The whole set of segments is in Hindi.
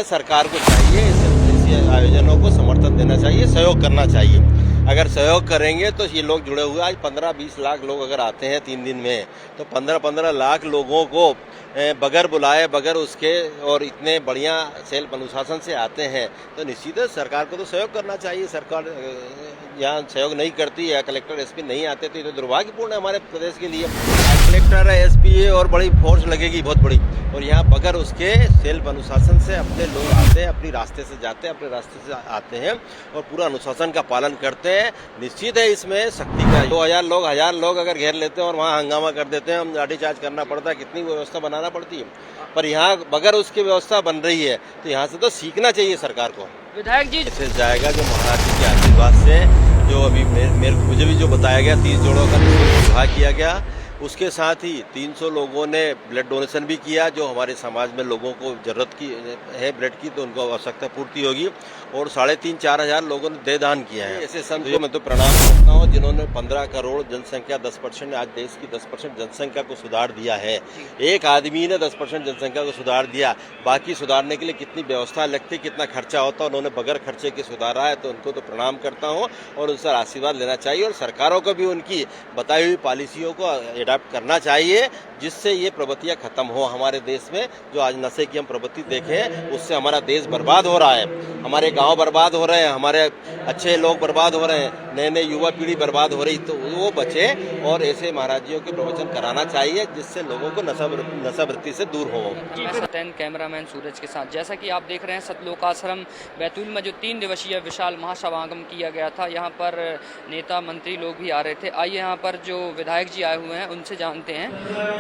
यह सरकार को चाहिए ऐसे आयोजनों को समर्थन देना चाहिए, सहयोग करना चाहिए। अगर सहयोग करेंगे तो ये लोग जुड़े हुए, आज 15-20 लाख लोग अगर आते हैं 3 दिन में, तो 15-15 लाख लोगों को बगैर बुलाए, बगैर उसके और इतने बढ़िया सेल्फ अनुशासन से आते हैं, तो निश्चित है सरकार को तो सहयोग करना चाहिए। सरकार यहाँ सहयोग नहीं करती है, कलेक्टर एसपी नहीं आते, तो ये तो दुर्भाग्यपूर्ण है हमारे प्रदेश के लिए। कलेक्टर है, एसपी है और बड़ी फोर्स लगेगी बहुत बड़ी, और यहाँ बगैर उसके सेल्फ अनुशासन से अपने लोग आते हैं, अपनी रास्ते से जाते हैं, अपने रास्ते से आते हैं और पूरा अनुशासन का पालन करते हैं। निश्चित है इसमें शक्ति का 2000 लोग 1000 लोग अगर घेर लेते हैं और वहाँ हंगामा कर देते हैं, हम लाठीचार्ज करना पड़ता है, कितनी व्यवस्था बनाना पड़ती है, पर यहाँ बगैर उसकी व्यवस्था बन रही है, तो यहाँ से तो सीखना चाहिए सरकार को। विधायक जी मैसेज जाएगा जो महाराज जी के आशीर्वाद से, जो अभी मुझे भी जो बताया गया 30 जोड़ों का विवाह किया गया, उसके साथ ही 300 लोगों ने ब्लड डोनेशन भी किया। जो हमारे समाज में लोगों को जरूरत की है ब्लड की, तो उनको आवश्यकता पूर्ति होगी, और 3,500-4 हजार लोगों ने देहदान किया है। ऐसे संत को मैं तो प्रणाम करता हूँ जिन्होंने 15 करोड़ जनसंख्या 10% आज देश की 10% जनसंख्या को सुधार दिया है। एक आदमी ने 10% जनसंख्या को सुधार दिया, बाकी सुधारने के लिए कितनी व्यवस्था लगती, कितना खर्चा होता, उन्होंने बगैर खर्चे के सुधारा है, तो उनको तो प्रणाम करता हूँ और उनसे आशीर्वाद लेना चाहिए। और सरकारों को भी उनकी बताई हुई पॉलिसियों को अडॉप्ट करना चाहिए, जिससे ये प्रवृत्तियां खत्म हो हमारे देश में। जो आज नशे की हम प्रवृत्ति देखें, उससे हमारा देश बर्बाद हो रहा है, हमारे गांव बर्बाद हो रहे हैं, हमारे अच्छे लोग बर्बाद हो रहे हैं, नए नए युवा पीढ़ी बर्बाद हो रही, तो वो बचे। और ऐसे महाराजियों के प्रवचन कराना चाहिए, जिससे लोगों को नशावृत्ति से दूर हो। कैमरामैन सूरज के साथ, जैसा कि आप देख रहे हैं सतलोक आश्रम बैतूल में जो 3 दिवसीय विशाल महासमागम किया गया था, यहाँ पर नेता मंत्री लोग भी आ रहे थे। आइए यहाँ पर जो विधायक जी आए हुए हैं उनसे जानते हैं।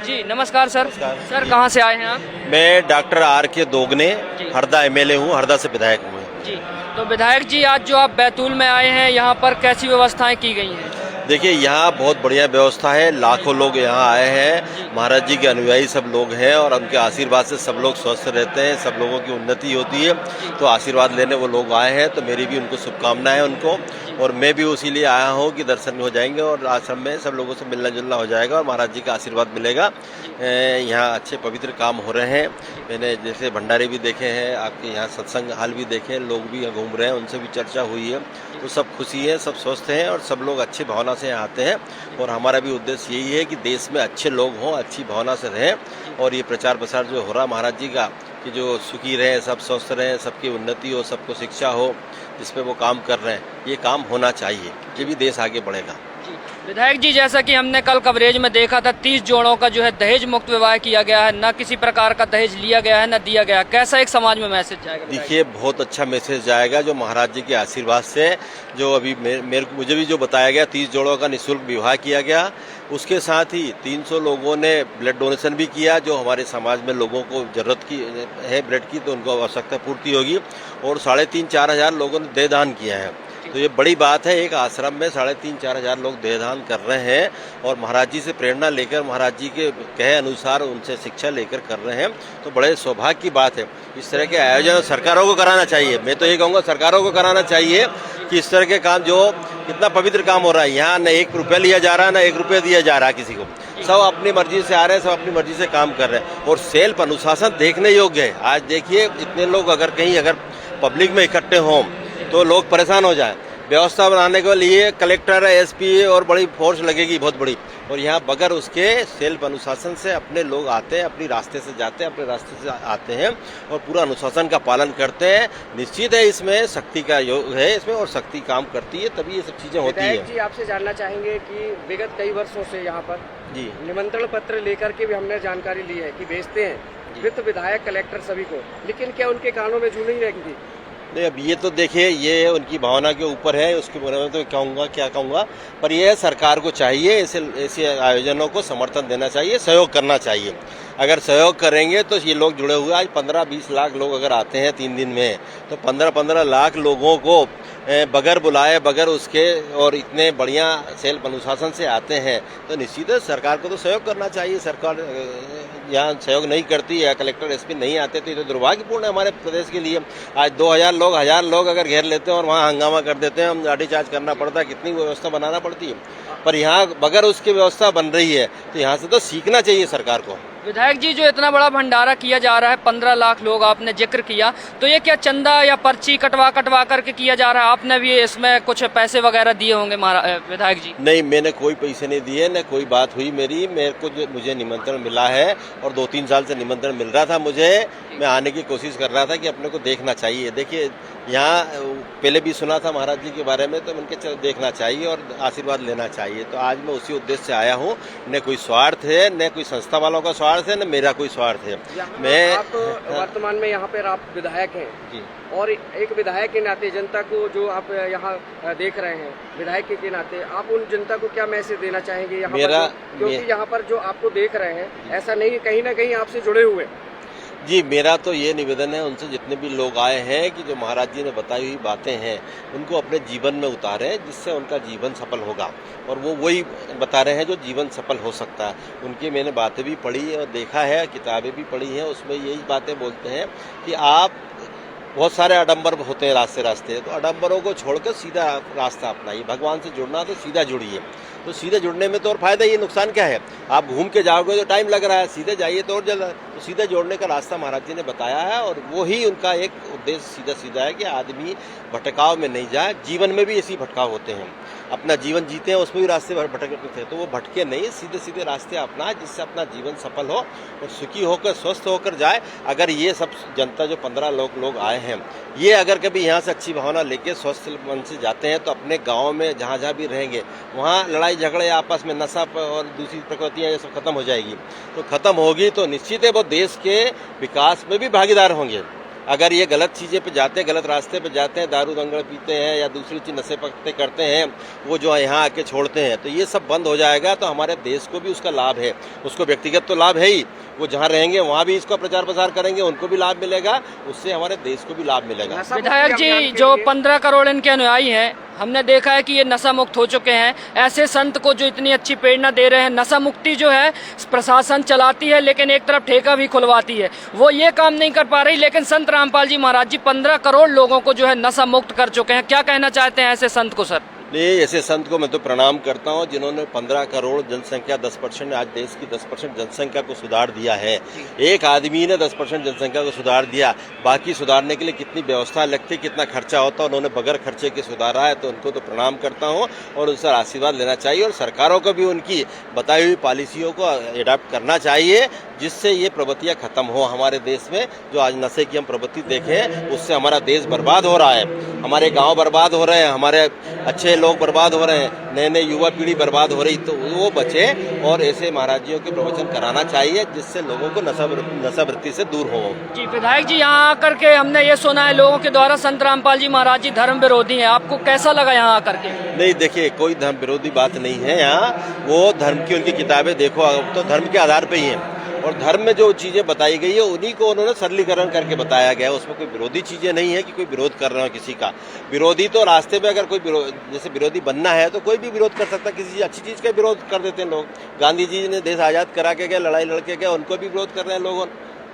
जी नमस्कार सर। सर कहाँ से आए हैं आप? मैं doctor R.K. Dogne, Harda MLA हूँ, हरदा से विधायक हूँ जी। तो विधायक जी आज जो आप बैतूल में आए हैं, यहाँ पर कैसी व्यवस्थाएं की गई हैं? देखिए यहाँ बहुत बढ़िया व्यवस्था है, लाखों लोग यहाँ आए हैं, महाराज जी के अनुयायी सब लोग हैं, और उनके आशीर्वाद से सब लोग स्वस्थ रहते हैं, सब लोगों की उन्नति होती है, तो आशीर्वाद लेने वो लोग आए हैं, तो मेरी भी उनको शुभकामनाएं उनको। और मैं भी उसी लिए आया हूँ कि दर्शन हो जाएंगे और आश्रम में सब लोगों से मिलना जुलना हो जाएगा और महाराज जी का आशीर्वाद मिलेगा। यहाँ अच्छे पवित्र काम हो रहे हैं, मैंने जैसे भंडारे भी देखे हैं, आपके यहाँ सत्संग हाल भी देखे, लोग भी यहाँ घूम रहे हैं, उनसे भी चर्चा हुई है, तो सब खुशी है, सब स्वस्थ हैं और सब लोग अच्छी भावना से यहाँ आते हैं। और हमारा भी उद्देश्य यही है कि देश में अच्छे लोग हों, अच्छी भावना से रहें, और ये प्रचार प्रसार जो हो रहा महाराज जी का, कि जो सुखी रहें, सब स्वस्थ रहें, सबकी उन्नति हो, सबको शिक्षा हो, जिस पे वो काम कर रहे हैं, ये काम होना चाहिए, ये भी देश आगे बढ़ेगा। विधायक जी जैसा कि हमने कल कवरेज में देखा था, 30 जोड़ों का जो है दहेज मुक्त विवाह किया गया है, न किसी प्रकार का दहेज लिया गया है न दिया गया। कैसा एक समाज में मैसेज जाएगा? देखिए बहुत अच्छा मैसेज जाएगा जो महाराज जी के आशीर्वाद से, जो अभी मुझे भी जो बताया गया 30 जोड़ों का निःशुल्क विवाह किया गया, उसके साथ ही 300 लोगों ने ब्लड डोनेशन भी किया। जो हमारे समाज में लोगों को जरूरत की है ब्लड की, तो उनको आवश्यकता पूर्ति होगी, और 3,500-4 हजार लोगों ने देहदान किया है, तो ये बड़ी बात है। एक आश्रम में 3,500-4 हजार लोग देहदान कर रहे हैं और महाराज जी से प्रेरणा लेकर, महाराज जी के कहे अनुसार उनसे शिक्षा लेकर कर रहे हैं, तो बड़े सौभाग्य की बात है। इस तरह के आयोजन सरकारों को कराना चाहिए, मैं तो ये कहूँगा सरकारों को कराना चाहिए कि इस तरह के काम, जो कितना पवित्र काम हो रहा है, यहाँ न 1 रुपया लिया जा रहा है, न 1 रुपया दिया जा रहा है किसी को, सब अपनी मर्जी से आ रहे हैं, सब अपनी मर्जी से काम कर रहे हैं, और सेल्फ अनुशासन देखने योग्य है। आज देखिए इतने लोग अगर पब्लिक में इकट्ठे हों तो लोग परेशान हो जाए। व्यवस्था बनाने के लिए कलेक्टर है, एसपी है और बड़ी फोर्स लगेगी बहुत बड़ी, और यहाँ बगैर उसके सेल्फ अनुशासन से अपने लोग आते हैं, अपनी रास्ते से जाते हैं, अपने रास्ते से आते हैं और पूरा अनुशासन का पालन करते हैं। निश्चित है इसमें शक्ति का योग है इसमें, और शक्ति काम करती है, तभी ये सब चीजें होती है। जी आपसे जानना चाहेंगे कि विगत कई वर्षों से यहाँ पर जी निमंत्रण पत्र लेकर के भी हमने जानकारी ली है कि भेजते हैं वित्त विधायक कलेक्टर सभी को, लेकिन क्या उनके कानों में जू नहीं रहेंगी? नहीं, अब ये तो देखिए ये उनकी भावना के ऊपर है, उसके बारे में तो क्या कहूँगा, पर यह सरकार को चाहिए ऐसे आयोजनों को समर्थन देना चाहिए, सहयोग करना चाहिए। अगर सहयोग करेंगे तो ये लोग जुड़े हुए, आज 15-20 लाख लोग अगर आते हैं 3 दिन में, तो 15-15 लाख लोगों को बगैर बुलाए, बगैर उसके और इतने बढ़िया सेल्फ अनुशासन से आते हैं, तो निश्चित है सरकार को तो सहयोग करना चाहिए। सरकार यहाँ सहयोग नहीं करती है, कलेक्टर एसपी नहीं आते, तो ये तो दुर्भाग्यपूर्ण है हमारे प्रदेश के लिए। आज 2000 लोग 1000 लोग अगर घेर लेते हैं और वहाँ हंगामा कर देते हैं, हम लाठीचार्ज करना पड़ता है, कितनी व्यवस्था बनाना पड़ती है, पर यहाँ बगैर उसकी व्यवस्था बन रही है, तो यहाँ से तो सीखना चाहिए सरकार को। विधायक जी, जो इतना बड़ा भंडारा किया जा रहा है, 15 लाख लोग आपने जिक्र किया, तो ये क्या चंदा या पर्ची कटवा करके किया जा रहा है? आपने भी इसमें कुछ पैसे वगैरह दिए होंगे विधायक जी? नहीं, मैंने कोई पैसे नहीं दिए, न कोई बात हुई मेरी। मेरे को जो मुझे निमंत्रण मिला है और 2-3 साल से निमंत्रण मिल रहा था मुझे, मैं आने की कोशिश कर रहा था कि अपने को देखना चाहिए। देखिए, यहाँ पहले भी सुना था महाराज जी के बारे में, तो मैंने कहा देखना चाहिए और आशीर्वाद लेना चाहिए। तो आज मैं उसी उद्देश्य से आया हूँ। न कोई स्वार्थ है, न कोई संस्था वालों का स्वार्थ है, न मेरा कोई स्वार्थ है। मैं आप वर्तमान में यहाँ पर आप विधायक हैं जी, और एक विधायक के नाते जनता को जो आप यहाँ देख रहे हैं, विधायक के नाते आप उन जनता को क्या मैसेज देना चाहेंगे यहाँ पर? क्योंकि यहाँ पर जो आपको देख रहे हैं, ऐसा नहीं, कहीं ना कहीं आपसे जुड़े हुए। जी, मेरा तो ये निवेदन है उनसे, जितने भी लोग आए हैं, कि जो महाराज जी ने बताई हुई बातें हैं उनको अपने जीवन में उतारें, जिससे उनका जीवन सफल होगा। और वो वही बता रहे हैं जो जीवन सफल हो सकता है। उनकी मैंने बातें भी पढ़ी और देखा है, किताबें भी पढ़ी हैं, उसमें यही बातें बोलते हैं कि आप बहुत सारे आडंबर होते हैं रास्ते, तो आडंबरों को छोड़कर सीधा रास्ता अपनाइए। भगवान से जुड़ना तो सीधा जुड़िए। तो सीधे जुड़ने में तो और फायदा, ये नुकसान क्या है? आप घूम के जाओगे तो टाइम लग रहा है, सीधे जाइए तो और जल्द। तो सीधे जोड़ने का रास्ता महाराज जी ने बताया है, और वो ही उनका एक उद्देश्य सीधा है कि आदमी भटकाव में नहीं जाए। जीवन में भी ऐसी भटकाव होते हैं, अपना जीवन जीते हैं उसमें भी रास्ते भटकते थे, तो वो भटके नहीं, सीधे सीधे रास्ते अपनाए, जिससे अपना जीवन सफल हो और सुखी होकर स्वस्थ होकर जाए। अगर ये सब जनता जो 15 लोग आए हैं, ये अगर कभी यहाँ से अच्छी भावना लेके स्वस्थ मन से जाते हैं, तो अपने गाँव में जहाँ जहाँ भी रहेंगे वहाँ लड़ाई झगड़े आपस में, नशा और दूसरी प्रकृतियाँ, ये सब खत्म हो जाएगी। तो खत्म होगी तो निश्चित है वो देश के विकास में भी भागीदार होंगे। अगर ये गलत चीज़ें पे जाते हैं, गलत रास्ते पे जाते हैं, दारू दंगल पीते हैं या दूसरी चीज़ नशे पत्ते करते हैं, वो जो यहाँ आके छोड़ते हैं, तो ये सब बंद हो जाएगा। तो हमारे देश को भी उसका लाभ है। उसको व्यक्तिगत तो लाभ है ही, वो जहाँ रहेंगे वहाँ भी इसका प्रचार प्रसार करेंगे, उनको भी लाभ मिलेगा, उससे हमारे देश को भी लाभ मिलेगा। विधायक जी, जो 15 करोड़ इनके अनुयायी हैं, हमने देखा है कि ये नशा मुक्त हो चुके हैं। ऐसे संत को जो इतनी अच्छी प्रेरणा दे रहे हैं, नशा मुक्ति जो है प्रशासन चलाती है, लेकिन एक तरफ ठेका भी खुलवाती है, वो ये काम नहीं कर पा रही। लेकिन संत रामपाल जी महाराज जी 15 करोड़ लोगों को जो है नशा मुक्त कर चुके हैं। क्या कहना चाहते हैं ऐसे संत को सर? नहीं, ऐसे संत को मैं तो प्रणाम करता हूँ, जिन्होंने 15 करोड़ जनसंख्या 10%, आज देश की 10% जनसंख्या को सुधार दिया है। एक आदमी ने 10% जनसंख्या को सुधार दिया। बाकी सुधारने के लिए कितनी व्यवस्था लगती, कितना खर्चा होता, उन्होंने बगैर खर्चे के सुधारा है। तो उनको तो प्रणाम करता हूँ और उनसे आशीर्वाद लेना चाहिए, और सरकारों को भी उनकी बताई हुई पॉलिसियों को एडॉप्ट करना चाहिए, जिससे ये प्रवृत्तियाँ खत्म हो हमारे देश में। जो आज नशे की हम प्रवृत्ति देखें, उससे हमारा देश बर्बाद हो रहा है, हमारे गाँव बर्बाद हो रहे हैं, हमारे अच्छे लोग बर्बाद हो रहे हैं, नए नए युवा पीढ़ी बर्बाद हो रही। तो वो बचे, और ऐसे महाराजियों के प्रवचन कराना चाहिए, जिससे लोगों को नशा वृत्ति से दूर हो। जी विधायक जी, यहाँ आकर के हमने ये सुना है लोगों के द्वारा संत रामपाल जी महाराज जी धर्म विरोधी हैं। आपको कैसा लगा यहाँ आकर के? नहीं, देखिए, कोई धर्म विरोधी बात नहीं है यहाँ। वो धर्म की उनकी किताबें देखो तो धर्म के आधार पर ही है, और धर्म में जो चीजें बताई गई है उन्हीं को उन्होंने सरलीकरण करके बताया गया है। उसमें कोई विरोधी चीजें नहीं है कि कोई विरोध कर रहे हो किसी का। विरोधी तो रास्ते में अगर कोई जैसे विरोधी बनना है तो कोई भी विरोध कर सकता है, किसी अच्छी चीज का विरोध कर देते हैं लोग। गांधी जी ने देश आजाद करा के गए, लड़ाई लड़के गए, उनको भी विरोध कर रहे हैं लोगों,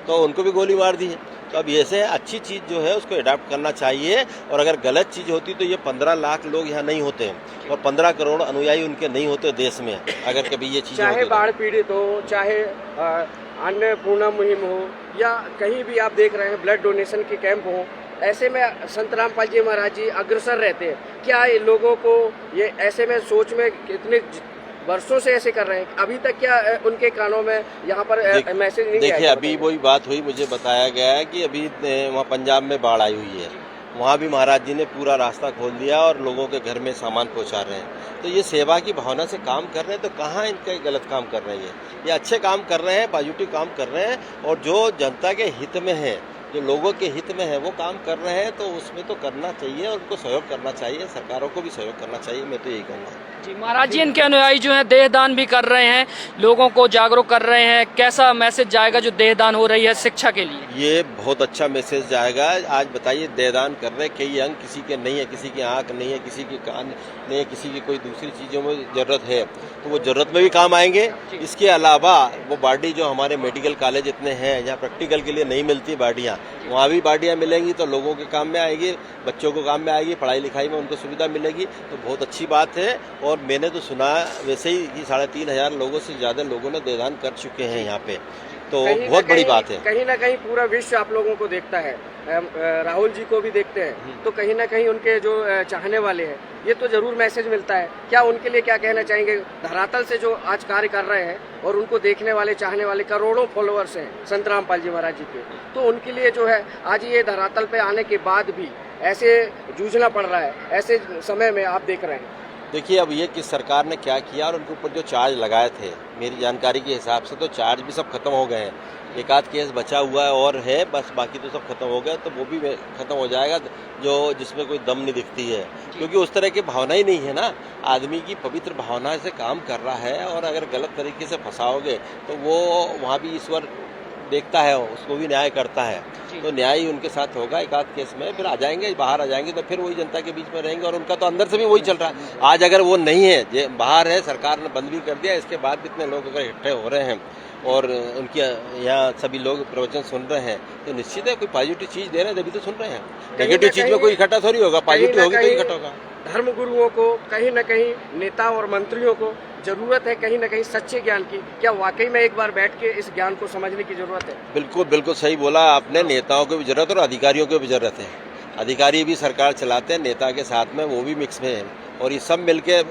तो उनको भी गोली मार दी है। तो अब ऐसे अच्छी चीज़ जो है उसको अडॉप्ट करना चाहिए, और अगर गलत चीज़ होती तो ये 15 लाख लोग यहाँ नहीं होते हैं, और 15 करोड़ अनुयायी उनके नहीं होते देश में, अगर कभी ये चीज़ चाहे बाढ़ पीड़ित हो, चाहे अन्नपूर्णा मुहिम हो, या कहीं भी आप देख रहे हैं ब्लड डोनेशन के कैंप हो, ऐसे में संत रामपाल जी महाराज जी अग्रसर रहते हैं। क्या ये लोगों को ये ऐसे में सोच में कितने वर्षों से ऐसे कर रहे हैं, अभी तक क्या उनके कानों में यहाँ पर मैसेज नहीं? देखिए, अभी वही बात हुई, मुझे बताया गया है कि अभी वहाँ पंजाब में बाढ़ आई हुई है, वहाँ भी महाराज जी ने पूरा रास्ता खोल दिया और लोगों के घर में सामान पहुँचा रहे हैं। तो ये सेवा की भावना से काम कर रहे हैं, तो कहाँ इनका गलत काम कर रहे हैं? ये अच्छे काम कर रहे हैं, पॉजिटिव काम कर रहे हैं, और जो जनता के हित में है, जो लोगों के हित में है, वो काम कर रहे हैं। तो उसमें तो करना चाहिए, और उनको सहयोग करना चाहिए, सरकारों को भी सहयोग करना चाहिए। मैं तो यही कहूँगा। जी महाराज जी, इनके अनुयायी जो हैं देहदान भी कर रहे हैं, लोगों को जागरूक कर रहे हैं। कैसा मैसेज जाएगा जो देहदान हो रही है शिक्षा के लिए? ये बहुत अच्छा मैसेज जाएगा। आज बताइए, देहदान कर रहे कई अंग किसी के नहीं है, किसी की आँख नहीं है, किसी की कान नहीं है, किसी की कोई दूसरी चीज़ों में ज़रूरत है, तो वो ज़रूरत में भी काम आएंगे। इसके अलावा वो बॉडी जो हमारे मेडिकल कॉलेज इतने हैं जहाँ प्रैक्टिकल के लिए नहीं मिलती बॉडियाँ, वहाँ भी बॉडियाँ मिलेंगी, तो लोगों के काम में आएगी, बच्चों को काम में आएगी, पढ़ाई लिखाई में उनको सुविधा मिलेगी। तो बहुत अच्छी बात है। और मैंने तो सुना वैसे ही कि 3500 लोगों से ज़्यादा लोगों ने देहदान कर चुके हैं यहाँ पे। तो कहीं ना बहुत बड़ी कहीं- बात है। कहीं ना कहीं पूरा विश्व आप लोगों को देखता है, राहुल जी को भी देखते हैं, तो कहीं ना कहीं उनके जो चाहने वाले हैं, ये तो जरूर मैसेज मिलता है। क्या उनके लिए क्या कहना चाहेंगे, धरातल से जो आज कार्य कर रहे हैं और उनको देखने वाले चाहने वाले करोड़ों फॉलोअर्स हैं संत रामपाल जी महाराज जी के, तो उनके लिए जो है आज ये धरातल पे आने के बाद भी ऐसे जूझना पड़ रहा है, ऐसे समय में आप देख रहे हैं? देखिए, अब ये कि सरकार ने क्या किया और उनके ऊपर जो चार्ज लगाए थे, मेरी जानकारी के हिसाब से तो चार्ज भी सब खत्म हो गए हैं। एक आध केस बचा हुआ है और है, बस बाकी तो सब खत्म हो गया, तो वो भी खत्म हो जाएगा जो जिसमें कोई दम नहीं दिखती है, क्योंकि उस तरह की भावना ही नहीं है ना। आदमी की पवित्र भावना से काम कर रहा है और अगर गलत तरीके से फंसाओगे तो वो वहाँ भी ईश्वर देखता है, उसको भी न्याय करता है। तो न्याय ही उनके साथ होगा एक आध केस में, फिर आ जाएंगे, बाहर आ जाएंगे तो फिर वही जनता के बीच में रहेंगे और उनका तो अंदर से भी वही चल रहा है। आज अगर वो नहीं है, बाहर है, सरकार ने बंद भी कर दिया, इसके बाद भी इतने लोग अगर इकट्ठे हो रहे हैं और उनके यहाँ सभी लोग प्रवचन सुन रहे हैं, तो निश्चित है कोई पॉजिटिव चीज़ दे रहे हैं, तभी तो सुन रहे हैं। नेगेटिव चीज़ में कोई इकट्ठा थोड़ी होगा, पॉजिटिव होगी तो इकट्ठा होगा। धर्म गुरुओं को कहीं न कहीं, नेता और मंत्रियों को जरूरत है कहीं न कहीं सच्चे ज्ञान की। क्या वाकई में एक बार बैठ के इस ज्ञान को समझने की जरूरत है? बिल्कुल बिल्कुल सही बोला आपने। नेताओं को भी जरूरत है और अधिकारियों को भी जरूरत है। अधिकारी भी सरकार चलाते हैं, नेता के साथ में वो भी मिक्स में है, और ये सब मिलके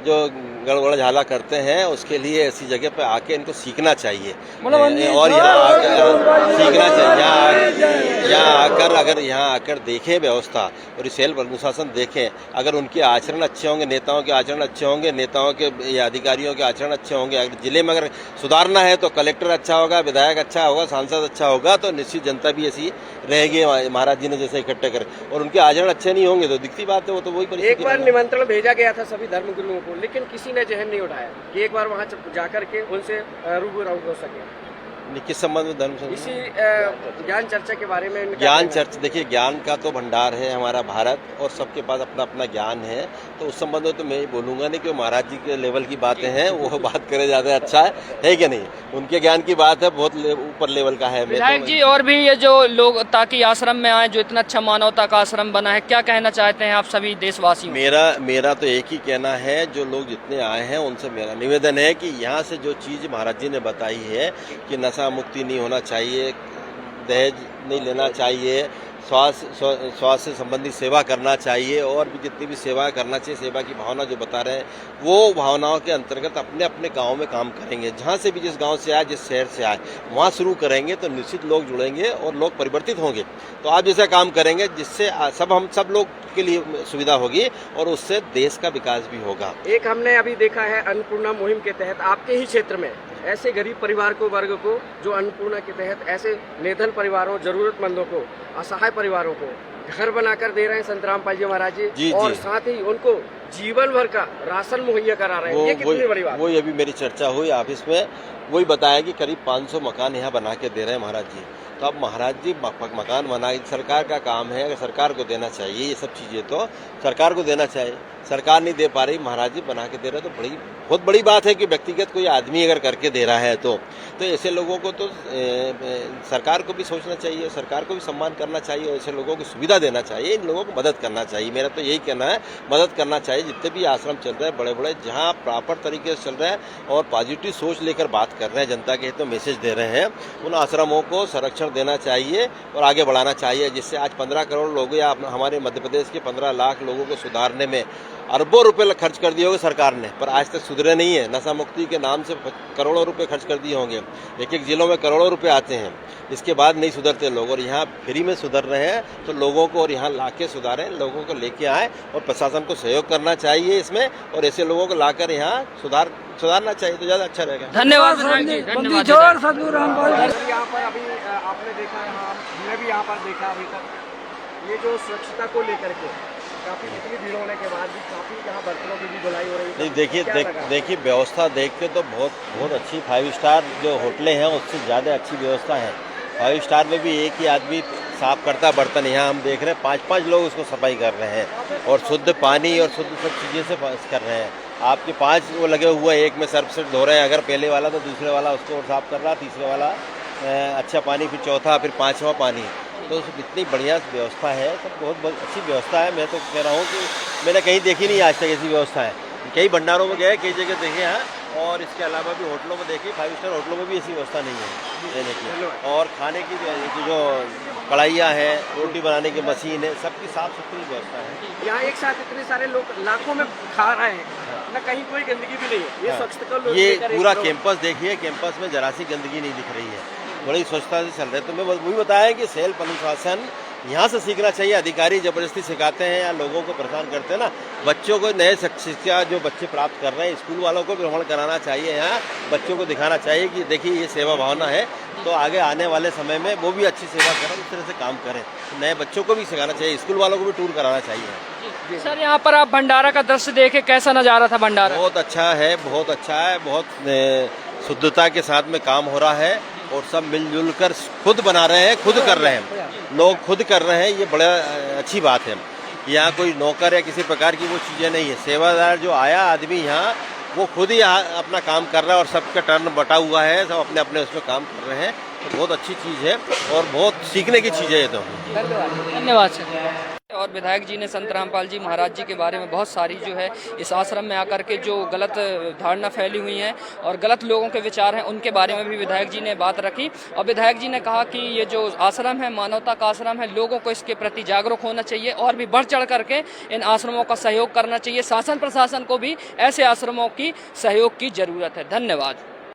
जो गड़बड़ झाला करते हैं, उसके लिए ऐसी जगह पे आके इनको सीखना चाहिए और यहाँ आकर सीखना चाहिए। यहाँ आकर अगर यहाँ आकर देखें व्यवस्था और सेल्फ अनुशासन देखें, अगर उनके आचरण अच्छे होंगे, नेताओं के आचरण अच्छे होंगे, नेताओं के या अधिकारियों के आचरण अच्छे होंगे, अगर जिले में अगर सुधारना है तो कलेक्टर अच्छा होगा, विधायक अच्छा होगा, सांसद अच्छा होगा, तो निश्चित जनता भी ऐसी रहेगी महाराज जी ने जैसे इकट्ठे करे। और उनके आचरण अच्छे नहीं होंगे तो दिखती बात है, वो तो वही परिस्थिति। एक बार निमंत्रण भेजा गया था सभी धर्म गुरुओं को, लेकिन किसी ने जहन नहीं उठाया कि एक बार वहां जाकर के उनसे रूबरू हो सके। किस संबंध में धर्म इसी ज्ञान चर्चा के बारे में? ज्ञान चर्चा, देखिए ज्ञान का तो भंडार है हमारा भारत, और सबके पास अपना अपना ज्ञान है, तो उस संबंध में तो मैं बोलूँगा नहीं कि महाराज जी के लेवल की बातें हैं, वो बात करे ज़्यादा अच्छा है कि नहीं। उनके ज्ञान की बात है, बहुत ऊपर लेवल का है। विधायक जी, और भी ये जो लोग ताकि आश्रम में आए, जो इतना अच्छा मानवता का आश्रम बना है, क्या कहना चाहते हैं आप सभी देशवासियों? मेरा तो एक ही कहना है, जो लोग जितने आए हैं उनसे मेरा निवेदन है कि यहाँ से जो चीज़ महाराज जी ने बताई है कि नशा मुक्ति नहीं होना चाहिए, दहेज नहीं लेना चाहिए, स्वास्थ्य से संबंधित सेवा करना चाहिए, और भी जितनी भी सेवा करना चाहिए, सेवा की भावना जो बता रहे हैं, वो भावनाओं के अंतर्गत अपने अपने गांव में काम करेंगे। जहां से भी जिस गांव से आए, जिस शहर से आए, वहां शुरू करेंगे तो निश्चित लोग जुड़ेंगे और लोग परिवर्तित होंगे। तो आप जैसा काम करेंगे जिससे हम सब लोग के लिए सुविधा होगी और उससे देश का विकास भी होगा। एक हमने अभी देखा है अन्नपूर्णा मुहिम के तहत आपके ही क्षेत्र में ऐसे गरीब परिवार को, वर्ग को, जो अन्नपूर्णा के तहत ऐसे निर्धन परिवारों, जरूरतमंदों को, असहाय परिवारों को घर बनाकर दे रहे हैं संत रामपाल जी महाराज जी, और साथ ही उनको जीवन भर का राशन मुहैया करा रहे हैं। ये कितनी बड़ी बात। वही अभी मेरी चर्चा हुई ऑफिस में, वही बताया कि करीब 500 मकान यहाँ बना के दे रहे हैं महाराज जी। तो अब महाराज जी मकान बना, सरकार का काम है, अगर सरकार को देना चाहिए ये सब चीज़ें, तो सरकार को देना चाहिए। सरकार नहीं दे पा रही, महाराज जी बना के दे रहे, तो बहुत बड़ी बात है कि व्यक्तिगत कोई आदमी अगर करके दे रहा है तो ऐसे लोगों को तो सरकार को भी सोचना चाहिए, सरकार को भी सम्मान करना चाहिए, ऐसे लोगों को सुविधा देना चाहिए, इन लोगों को मदद करना चाहिए। मेरा तो यही कहना है, मदद करना चाहिए। जितने भी आश्रम चल रहे हैं बड़े बड़े, जहाँ प्रॉपर तरीके से चल रहे हैं और पॉजिटिव सोच लेकर बात कर रहे हैं, जनता के हित में मैसेज दे रहे हैं, उन आश्रमों को संरक्षण देना चाहिए और आगे बढ़ाना चाहिए, जिससे आज 15 करोड़ लोग या हमारे मध्य प्रदेश के 15 लाख लोगों को सुधारने में अरबों रुपए खर्च कर दिए होंगे सरकार ने, पर आज तक सुधरे नहीं है। नशा मुक्ति के नाम से करोड़ों रुपए खर्च कर दिए होंगे, एक एक जिलों में करोड़ों रुपए आते हैं, इसके बाद नहीं सुधरते लोग, और यहाँ फ्री में सुधर रहे हैं। तो लोगों को और यहाँ लाके सुधारें, लोगों को लेके आए, और प्रशासन को सहयोग करना चाहिए इसमें, और ऐसे लोगों को लाकर यहाँ सुधारना चाहिए, तो ज़्यादा अच्छा रहेगा। धन्यवाद विधायक जी, धन्यवाद। यहाँ पर अभी आपने देखा है, हमने भी यहाँ पर देखा अभी तक, ये जो स्वच्छता को लेकर के काफी इतनी भीड़ होने के बाद भी काफी यहाँ बर्तनों की भी धुलाई हो रही है। नहीं, देखिए व्यवस्था देख के तो बहुत अच्छी, 5 स्टार जो होटलें हैं उससे ज़्यादा अच्छी व्यवस्था है। 5 स्टार में भी एक ही आदमी साफ करता है बर्तन, यहाँ हम देख रहे हैं 5-5 लोग उसको सफाई कर रहे हैं, और शुद्ध पानी और शुद्ध सब चीज़ें से कर रहे हैं। आपके 5 वो लगे हुए हैं, एक में सर्फ से धो रहे हैं, अगर पहले वाला तो दूसरे वाला उसको साफ कर रहा, तीसरे वाला अच्छा पानी, फिर चौथा, फिर 5वां पानी। तो इतनी बढ़िया व्यवस्था है, सब बहुत अच्छी व्यवस्था है। मैं तो कह रहा हूँ कि मैंने कहीं देखी नहीं आज तक ऐसी व्यवस्था है। कई भंडारों में गए, कई जगह देखे हैं, और इसके अलावा भी होटलों में देखिए 5 स्टार होटलों में भी ऐसी व्यवस्था नहीं है देने की। और खाने की जो कढ़ाइयाँ हैं, रोटी बनाने की मशीन है, सबकी साफ सुथरी व्यवस्था है। यहाँ एक साथ इतने सारे लोग लाखों में खा रहे हैं ना, कहीं कोई गंदगी भी नहीं है। ये स्वच्छता का लोग ये लेकर पूरा एक कैंपस देखिए, कैंपस में जरा सी गंदगी नहीं दिख रही है, बड़ी स्वच्छता से चल रहे हैं। तो मैं वही बताया कि सेल्फ अनुशासन यहाँ से सीखना चाहिए। अधिकारी जबरदस्ती सिखाते हैं या लोगों को परेशान करते हैं ना, बच्चों को नए शिक्षा जो बच्चे प्राप्त कर रहे हैं, स्कूल वालों को भ्रमण कराना चाहिए। यहाँ बच्चों को दिखाना चाहिए कि देखिए ये सेवा भावना है, तो आगे आने वाले समय में वो भी अच्छी सेवा करें, उस तरह से काम करें। तो नए बच्चों को भी सिखाना चाहिए, स्कूल वालों को भी टूर कराना चाहिए। सर यहाँ पर आप भंडारा का दृश्य देखे, कैसा नज़ारा था भंडारा? बहुत अच्छा है, बहुत अच्छा है, बहुत शुद्धता के साथ में काम हो रहा है और सब मिलजुल कर खुद बना रहे हैं, खुद कर रहे हैं, लोग खुद कर रहे हैं। ये बड़ा अच्छी बात है। यहाँ कोई नौकर या किसी प्रकार की वो चीज़ें नहीं है। सेवादार जो आया आदमी यहाँ, वो खुद ही अपना काम कर रहा है और सबका टर्न बटा हुआ है, सब अपने अपने उसमें काम कर रहे हैं। तो बहुत अच्छी चीज़ है और बहुत सीखने की चीज़ है ये। तो धन्यवाद सर। और विधायक जी ने संत रामपाल जी महाराज जी के बारे में बहुत सारी जो है इस आश्रम में आकर के जो गलत धारणा फैली हुई है और गलत लोगों के विचार हैं, उनके बारे में भी विधायक जी ने बात रखी। और विधायक जी ने कहा कि ये जो आश्रम है मानवता का आश्रम है, लोगों को इसके प्रति जागरूक होना चाहिए और भी बढ़ चढ़ करके इन आश्रमों का सहयोग करना चाहिए। शासन प्रशासन को भी ऐसे आश्रमों की सहयोग की जरूरत है। धन्यवाद।